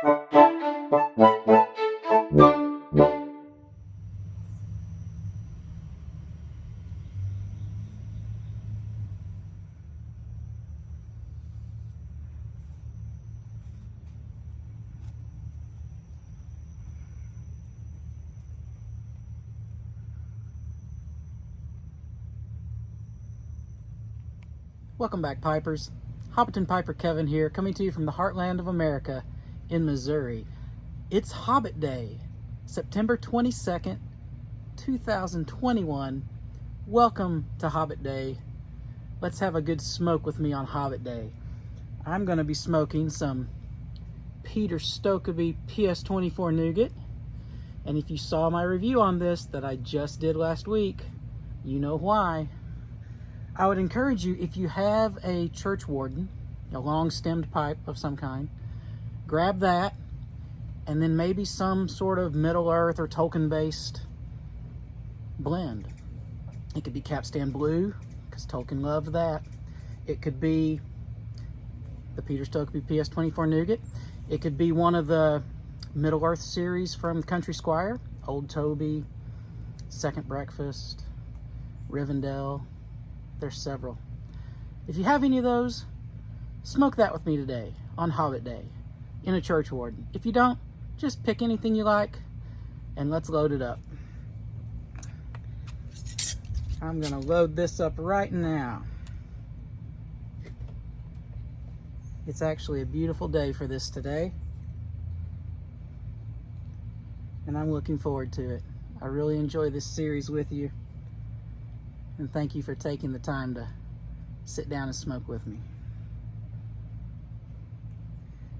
Welcome back, Pipers. Hobbiton Piper Kevin here, coming to you from the heartland of America in Missouri. It's Hobbit Day, September 22nd, 2021. Welcome to Hobbit Day. Let's have a good smoke with me on Hobbit Day. I'm going to be smoking some Peter Stokkebye PS24 nougat. And if you saw my review on this that I just did last week, you know why. I would encourage you, if you have a church warden, a long stemmed pipe of some kind, grab that, and then maybe some sort of Middle Earth or Tolkien based blend. It could be Capstan Blue, because Tolkien loved that. It could be the Peter Stokkebye PS24 nougat. It could be one of the Middle Earth series from Country Squire, Old Toby, Second Breakfast, Rivendell. There's several. If you have any of those, smoke that with me today on Hobbit Day in a church warden. If you don't, just pick anything you like and let's load it up. I'm gonna load this up right now. It's actually a beautiful day for this today, and I'm looking forward to it. I really enjoy this series with you. And thank you for taking the time to sit down and smoke with me.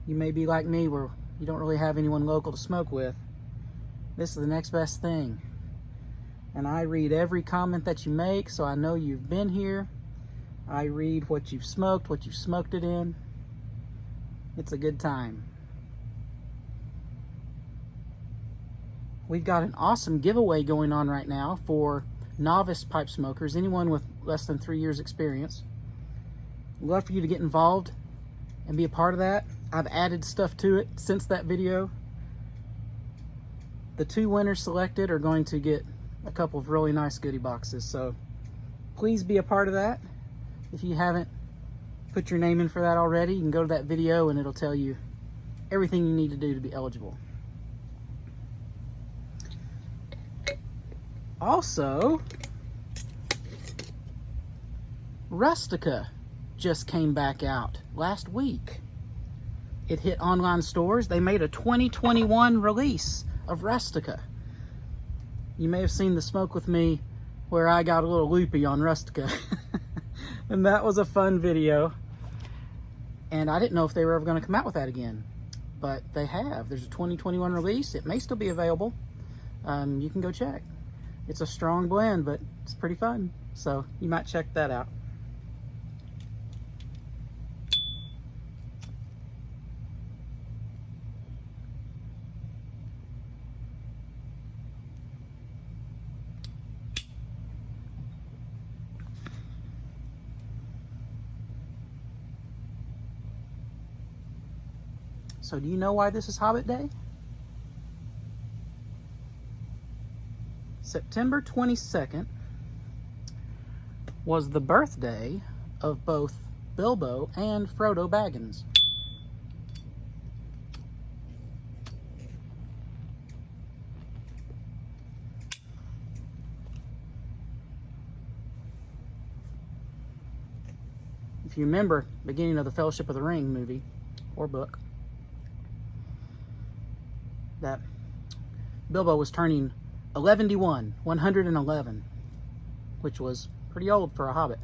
You may be like me where you don't really have anyone local to smoke with. This is the next best thing. And I read every comment that you make, so I know you've been here. I read what you've smoked it in. It's a good time. We've got an awesome giveaway going on right now for novice pipe smokers, anyone with less than 3 years experience. I'd love for you to get involved and be a part of that. I've added stuff to it since that video. The 2 winners selected are going to get a couple of really nice goodie boxes, so please be a part of that. If you haven't put your name in for that already, you can go to that video and it'll tell you everything you need to do to be eligible. Also, Rustica just came back out last week. It hit online stores. They made a 2021 release of Rustica. You may have seen the Smoke With Me where I got a little loopy on Rustica. And that was a fun video. And I didn't know if they were ever going to come out with that again. But they have. There's a 2021 release. It may still be available. You can go check. It's a strong blend, but it's pretty fun. So you might check that out. So do you know why this is Hobbit Day? September 22nd was the birthday of both Bilbo and Frodo Baggins. If you remember, beginning of the Fellowship of the Ring movie or book, that Bilbo was turning 111, which was pretty old for a hobbit.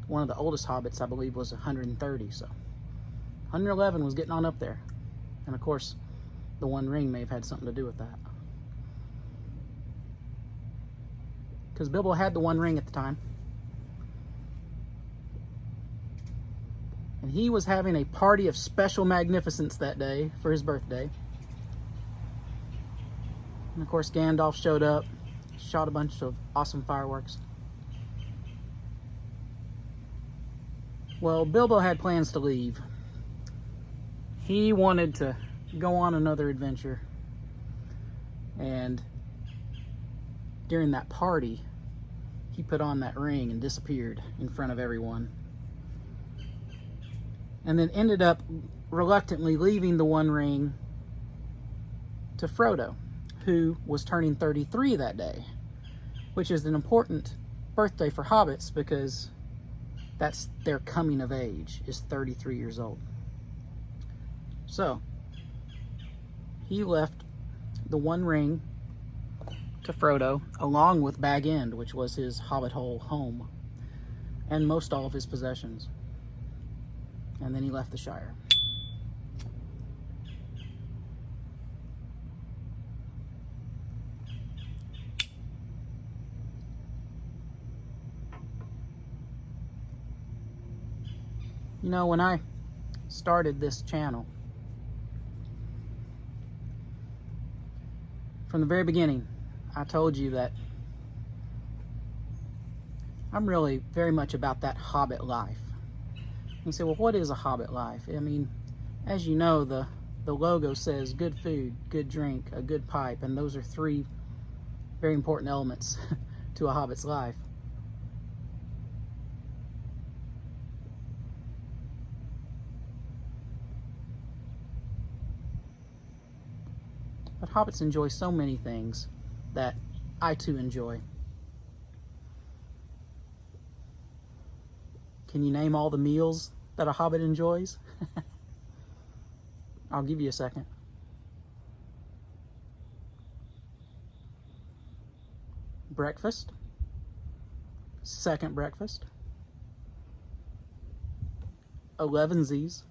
One of the oldest hobbits, I believe, was 130, so 111 was getting on up there. And of course, the One Ring may have had something to do with that. Because Bilbo had the One Ring at the time. And he was having a party of special magnificence that day for his birthday. And of course, Gandalf showed up, shot a bunch of awesome fireworks. Well, Bilbo had plans to leave. He wanted to go on another adventure. And during that party, he put on that ring and disappeared in front of everyone. And then ended up reluctantly leaving the One Ring to Frodo, who was turning 33 that day, which is an important birthday for hobbits because that's their coming of age, is 33 years old. So he left the One Ring to Frodo along with Bag End, which was his hobbit hole home, and most all of his possessions. And then he left the Shire. You know, when I started this channel, from the very beginning, I told you that I'm really very much about that Hobbit life. You say, well, what is a Hobbit life? I mean, as you know, the logo says good food, good drink, a good pipe, and those are three very important elements to a Hobbit's life. But hobbits enjoy so many things that I too enjoy. Can you name all the meals that a hobbit enjoys? I'll give you a second. Breakfast. Second breakfast. Elevensies.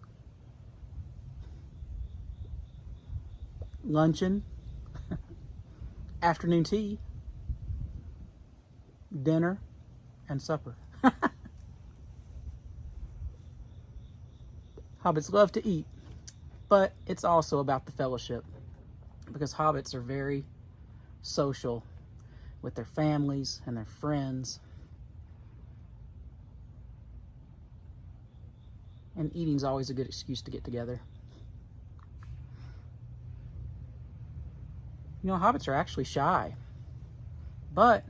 Luncheon. Afternoon tea. Dinner. And supper. Hobbits love to eat, but it's also about the fellowship, because hobbits are very social with their families and their friends. And eating's always a good excuse to get together. You know, hobbits are actually shy, but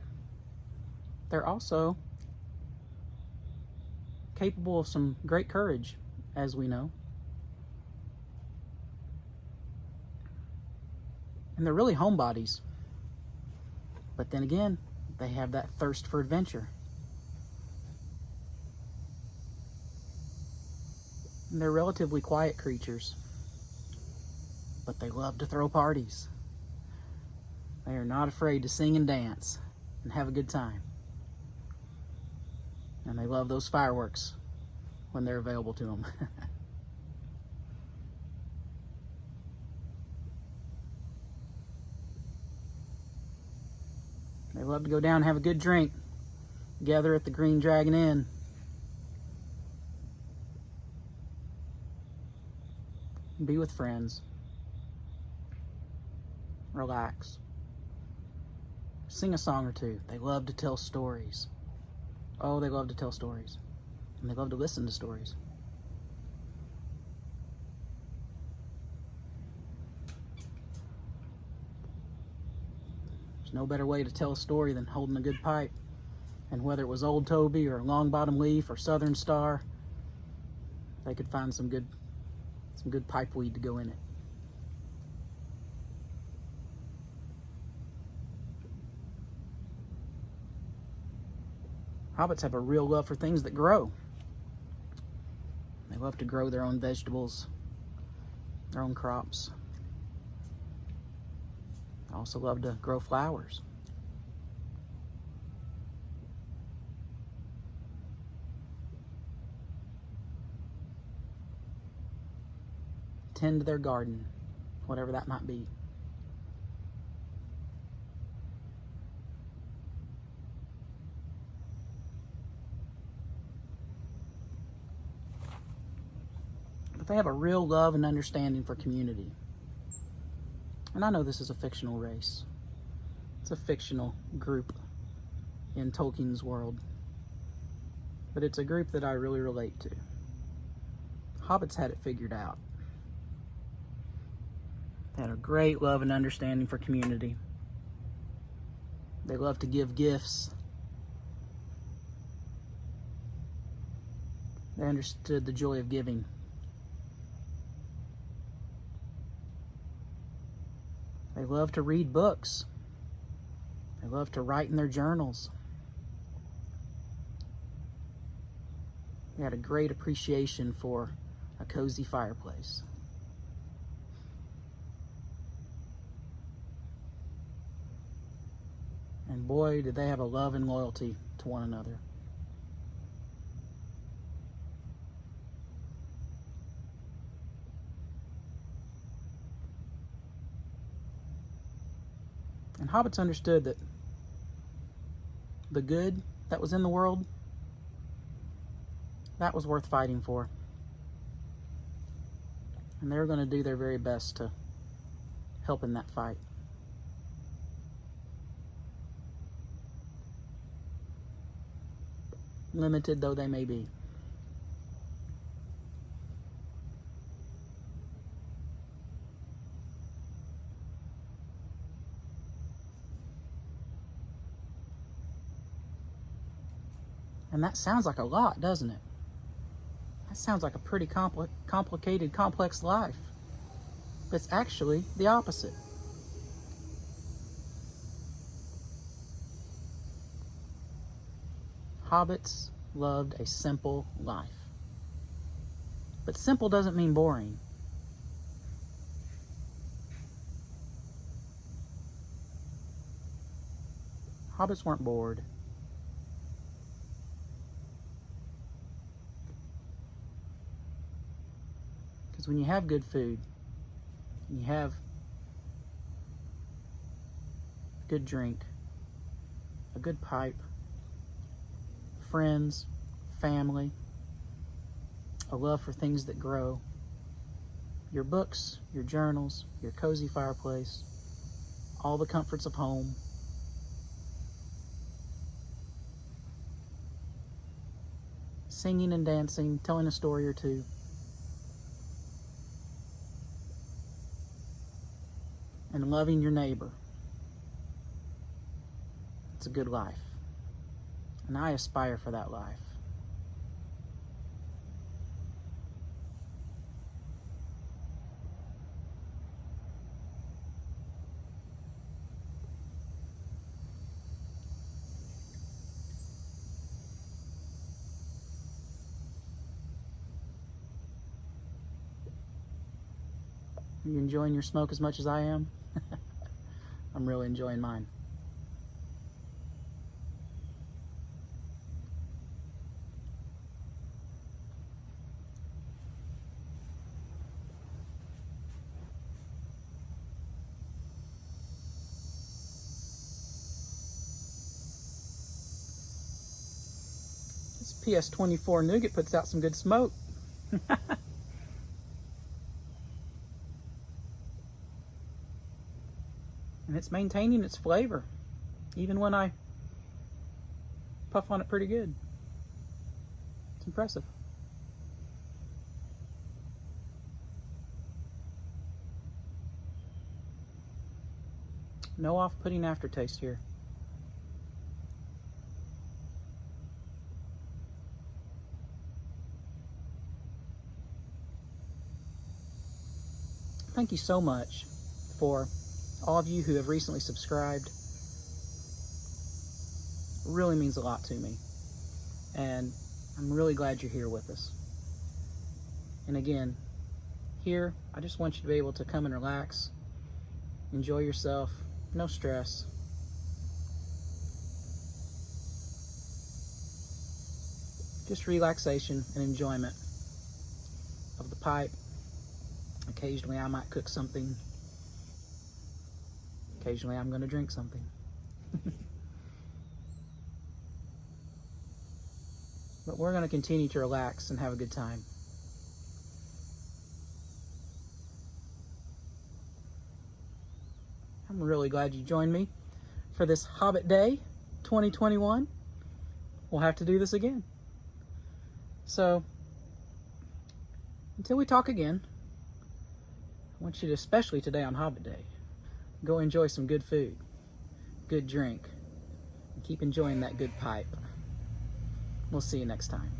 they're also capable of some great courage, as we know. And they're really homebodies. But then again, they have that thirst for adventure. And they're relatively quiet creatures, but they love to throw parties. They are not afraid to sing and dance and have a good time. And they love those fireworks when they're available to them. They love to go down and have a good drink, gather at the Green Dragon Inn. Be with friends. Relax. Sing a song or two. They love to tell stories. Oh, they love to tell stories. And they love to listen to stories. There's no better way to tell a story than holding a good pipe. And whether it was Old Toby or Long Bottom Leaf or Southern Star, they could find some good pipe weed to go in it. Hobbits have a real love for things that grow. They love to grow their own vegetables, their own crops. They also love to grow flowers. Tend to their garden, whatever that might be. But they have a real love and understanding for community. And I know this is a fictional race. It's a fictional group in Tolkien's world. but it's a group that I really relate to. Hobbits had it figured out. They had a great love and understanding for community. They love to give gifts. They understood the joy of giving. They love to read books. They love to write in their journals. They had a great appreciation for a cozy fireplace. And boy, did they have a love and loyalty to one another. And hobbits understood that the good that was in the world, that was worth fighting for. And they were going to do their very best to help in that fight. Limited though they may be. And that sounds like a lot, doesn't it? That sounds like a pretty complicated, complex life. But it's actually the opposite. Hobbits loved a simple life. But simple doesn't mean boring. Hobbits weren't bored. Because when you have good food, and you have good drink, a good pipe, friends, family, a love for things that grow, your books, your journals, your cozy fireplace, all the comforts of home, singing and dancing, telling a story or two, and loving your neighbor. It's a good life. And I aspire for that life. Are you enjoying your smoke as much as I am? I'm really enjoying mine. This PS24 nougat puts out some good smoke. And it's maintaining its flavor, even when I puff on it pretty good. It's impressive. No off-putting aftertaste here. Thank you so much for all of you who have recently subscribed. It really means a lot to me. And I'm really glad you're here with us. And again, here, I just want you to be able to come and relax, enjoy yourself, no stress. Just relaxation and enjoyment of the pipe. Occasionally I might cook something. Occasionally I'm going to drink something. But we're going to continue to relax and have a good time. I'm really glad you joined me for this Hobbit Day 2021. We'll have to do this again. So, until we talk again, I want you to, especially today on Hobbit Day, go enjoy some good food, good drink, and keep enjoying that good pipe. We'll see you next time.